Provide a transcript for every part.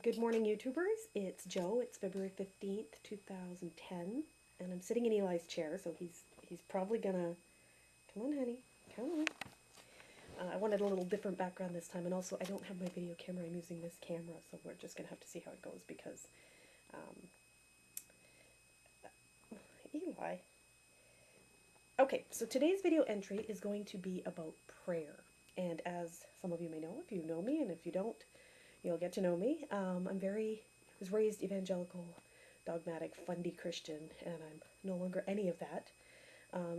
Good morning, YouTubers. It's Joe. It's February 15th, 2010, and I'm sitting in Eli's chair, so he's probably gonna come on, honey, come on. I wanted a little different background this time, and also I don't have my video camera. I'm using this camera, so we're just gonna have to see how it goes because um, Eli. Okay, so today's video entry is going to be about prayer, and as some of you may know, if you know me, and if you don't, you'll get to know me. Was raised evangelical, dogmatic, fundy Christian, and I'm no longer any of that.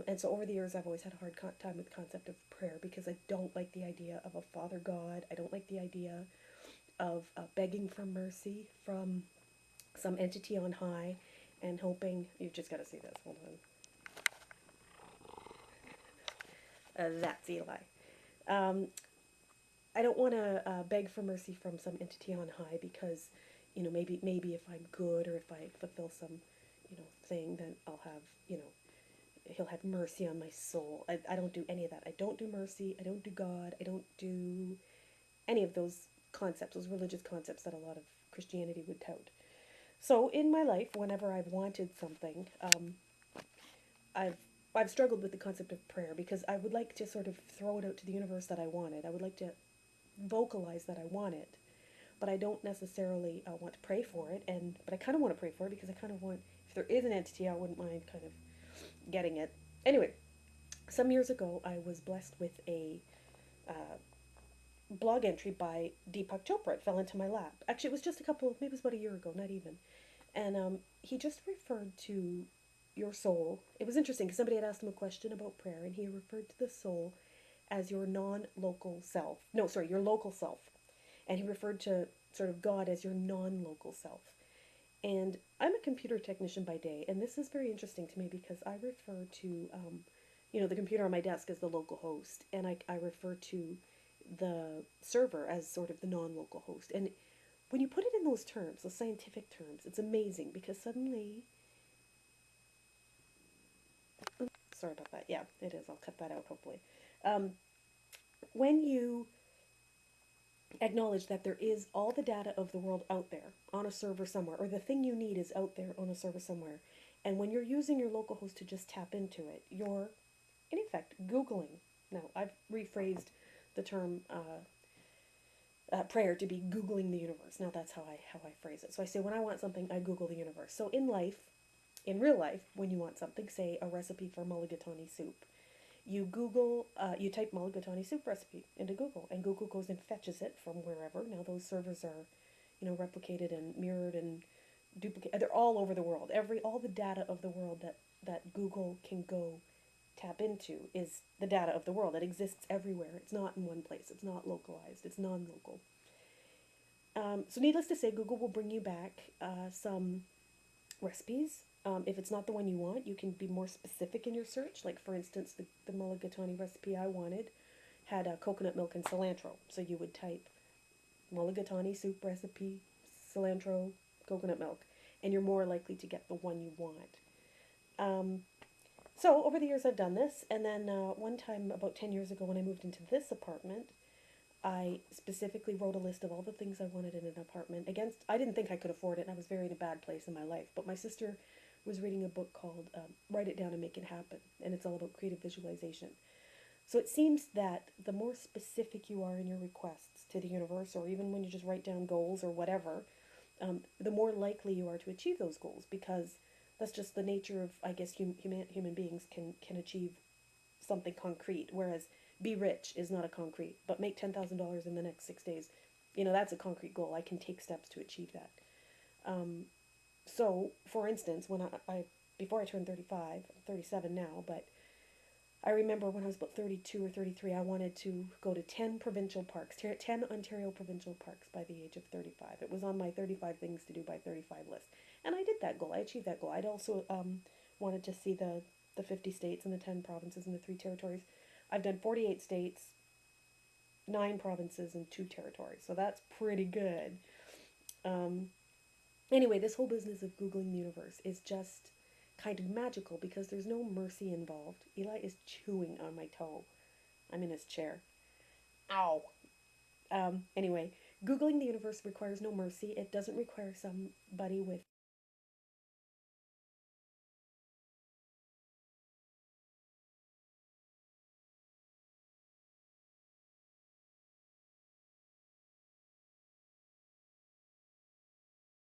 And so over the years, I've always had a hard time with the concept of prayer because I don't like the idea of a Father God. I don't like the idea of begging for mercy from some entity on high and hoping. You've just got to see this. Hold on. That's Eli. Um, I don't want to beg for mercy from some entity on high because, maybe if I'm good or if I fulfill some, thing, then I'll have, he'll have mercy on my soul. I don't do any of that. I don't do mercy. I don't do God. I don't do any of those concepts, those religious concepts that a lot of Christianity would tout. So in my life, whenever I've wanted something, I've I've struggled with the concept of prayer because I would like to sort of throw it out to the universe that I want it. I would like to vocalize that I want it, but I don't necessarily want to pray for it. But I kind of want to pray for it because I kind of want, if there is an entity, I wouldn't mind kind of getting it. Anyway, some years ago, I was blessed with a uh, blog entry by Deepak Chopra. It fell into my lap. Actually, it was just maybe it was about a year ago, not even. And he just referred to your soul. It was interesting because somebody had asked him a question about prayer, and he referred to the soul as your non local self. No, sorry, your local self. And he referred to sort of God as your non local self. And I'm a computer technician by day, and this is very interesting to me because I refer to, the computer on my desk as the local host, and I refer to the server as sort of the non local host. And when you put it in those terms, those scientific terms, it's amazing because suddenly, sorry about that. Yeah, it is. I'll cut that out hopefully. Um, when you acknowledge that there is all the data of the world out there on a server somewhere, or the thing you need is out there on a server somewhere, and when you're using your local host to just tap into it, you're in effect Googling. Now, I've rephrased the term prayer to be Googling the universe. Now, that's how I phrase it. So I say when I want something, I Google the universe. So in real life, when you want something, say a recipe for mulligatawny soup, you type mulligatawny soup recipe into Google, and Google goes and fetches it from wherever. Now those servers are, replicated and mirrored and duplicated. They're all over the world. All the data of the world that Google can go tap into is the data of the world. It exists everywhere. It's not in one place. It's not localized. It's non-local. So needless to say, Google will bring you back some recipes. If it's not the one you want, you can be more specific in your search. Like, for instance, the mulligatawny recipe I wanted had coconut milk and cilantro. So you would type mulligatawny soup recipe, cilantro, coconut milk, and you're more likely to get the one you want. Um, so over the years, I've done this. And then one time, about 10 years ago, when I moved into this apartment, I specifically wrote a list of all the things I wanted in an apartment. I didn't think I could afford it, and I was very in a bad place in my life. But my sister was reading a book called Write It Down and Make It Happen, and it's all about creative visualization. So it seems that the more specific you are in your requests to the universe, or even when you just write down goals or whatever, the more likely you are to achieve those goals because that's just the nature of, I guess, human beings can achieve something concrete, whereas be rich is not a concrete, but make $10,000 in the next 6 days. That's a concrete goal. I can take steps to achieve that. Um, so, for instance, when before I turned 35, I'm 37 now, but I remember when I was about 32 or 33, I wanted to go to 10 provincial parks, 10 Ontario provincial parks by the age of 35. It was on my 35 things to do by 35 list. And I did that goal. I achieved that goal. I'd also wanted to see the 50 states and the 10 provinces and the 3 territories. I've done 48 states, 9 provinces, and 2 territories. So that's pretty good. Um, anyway, this whole business of Googling the universe is just kind of magical because there's no mercy involved. Eli is chewing on my toe. I'm in his chair. Ow. Anyway, Googling the universe requires no mercy. It doesn't require somebody with